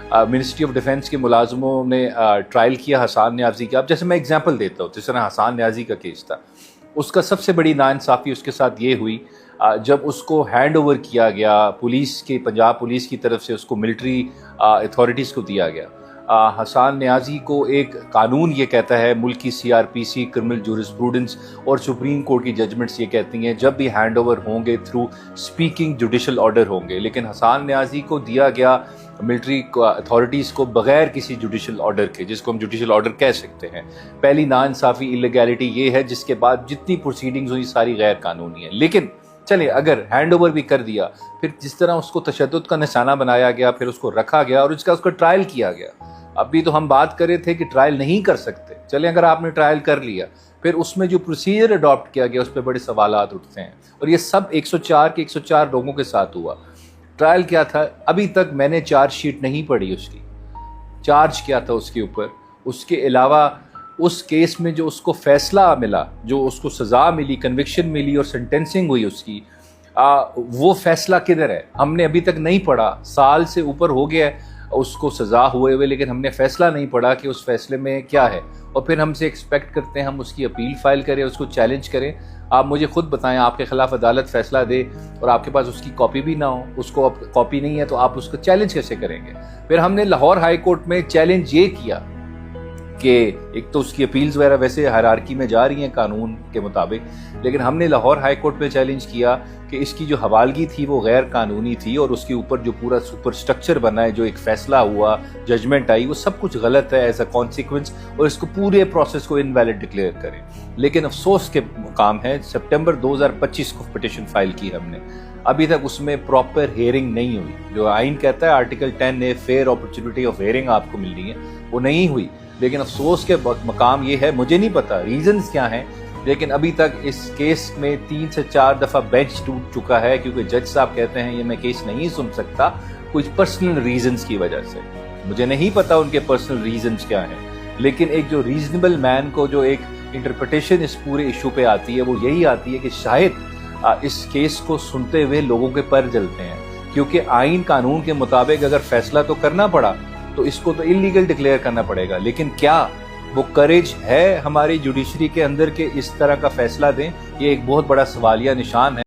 Ministry of defence के मुलाजमों ने trial किया हसान न्याजी का। अब जैसे मैं एग्जांपल देता हूँ, जिस तरह हसान न्याजी का केस था, उसका सबसे बड़ी नाइंसाफ़ी उसके साथ ये हुई जब उसको हैंड ओवर किया गया पुलिस के, पंजाब पुलिस की तरफ से उसको मिलिट्री अथॉरिटीज़ को दिया गया। हसान न्याजी को एक कानून ये कहता है, मुल्क की CRPC, क्रिमिनल जूरिस्प्रूडेंस और सुप्रीम कोर्ट की जजमेंट्स ये कहती हैं जब भी हैंड ओवर होंगे थ्रू स्पीकिंग जुडिशल ऑर्डर होंगे। लेकिन हसान न्याजी को दिया गया मिलिट्री अथॉरिटीज़ को बगैर किसी जुडिशल ऑर्डर के, जिसको हम जुडिशल ऑर्डर कह सकते हैं। पहली नाइंसाफ़ी, इलीगैलिटी ये है, जिसके बाद जितनी प्रोसीडिंग्स हुई सारी गैर कानूनी है। लेकिन चलिए, अगर हैंड ओवर भी कर दिया, फिर जिस तरह उसको तशद्दुद का निशाना बनाया गया, फिर उसको रखा गया और उसका ट्रायल किया गया। अभी तो हम बात कर रहे थे कि ट्रायल नहीं कर सकते। चलें, अगर आपने ट्रायल कर लिया, फिर उसमें जो प्रोसीजर अडॉप्ट किया गया उस पर बड़े सवालात उठते हैं। और ये सब 104 के 104 लोगों के साथ हुआ। ट्रायल क्या था, अभी तक मैंने चार्जशीट नहीं पढ़ी उसकी, चार्ज क्या था उसके ऊपर। उसके अलावा उस केस में जो उसको फैसला मिला, जो उसको सज़ा मिली, कन्विक्शन मिली और सेंटेंसिंग हुई उसकी, वो फैसला किधर है, हमने अभी तक नहीं पढ़ा। साल से ऊपर हो गया है उसको सज़ा हुए, लेकिन हमने फ़ैसला नहीं पढ़ा कि उस फैसले में क्या है। और फिर हमसे एक्सपेक्ट करते हैं हम उसकी अपील फ़ाइल करें, उसको चैलेंज करें। आप मुझे खुद बताएं, आपके ख़िलाफ़ अदालत फ़ैसला दे और आपके पास उसकी कॉपी भी ना हो, उसको कॉपी नहीं है, तो आप उसको चैलेंज कैसे करेंगे। फिर हमने लाहौर हाई कोर्ट में चैलेंज ये किया कि एक तो उसकी अपील्स वगैरह वैसे हायरार्की में जा रही हैं कानून के मुताबिक, लेकिन हमने लाहौर हाई कोर्ट में चैलेंज किया कि इसकी जो हवालगी थी वो गैर कानूनी थी और उसके ऊपर जो पूरा सुपर स्ट्रक्चर बना है, जो एक फैसला हुआ, जजमेंट आई, वो सब कुछ गलत है एज अ कॉन्सिक्वेंस, और इसको पूरे प्रोसेस को इनवैलिड डिक्लेयर करें। लेकिन अफसोस के मुकाम है, सितंबर 2025 को पिटिशन फाइल की हमने, अभी तक उसमें प्रॉपर हेयरिंग नहीं हुई। जो आइन कहता है article 10A, fair opportunity of hearing आपको मिलनी है, वो नहीं हुई। लेकिन अफसोस के मकाम ये है, मुझे नहीं पता रीजंस क्या हैं, लेकिन अभी तक इस केस में 3 से 4 दफ़ा बेंच टूट चुका है, क्योंकि जज साहब कहते हैं ये मैं केस नहीं सुन सकता कुछ पर्सनल रीजंस की वजह से। मुझे नहीं पता उनके पर्सनल रीजंस क्या हैं, लेकिन एक जो रीजनेबल मैन को जो एक इंटरप्रिटेशन इस पूरे इशू पे आती है, वो यही आती है कि शायद इस केस को सुनते हुए लोगों के पर जलते हैं, क्योंकि आइन कानून के मुताबिक अगर फैसला तो करना पड़ा तो इसको तो इलीगल डिक्लेयर करना पड़ेगा। लेकिन क्या वो करेज है हमारी जुडिशरी के अंदर के इस तरह का फैसला दें, ये एक बहुत बड़ा सवालिया निशान है।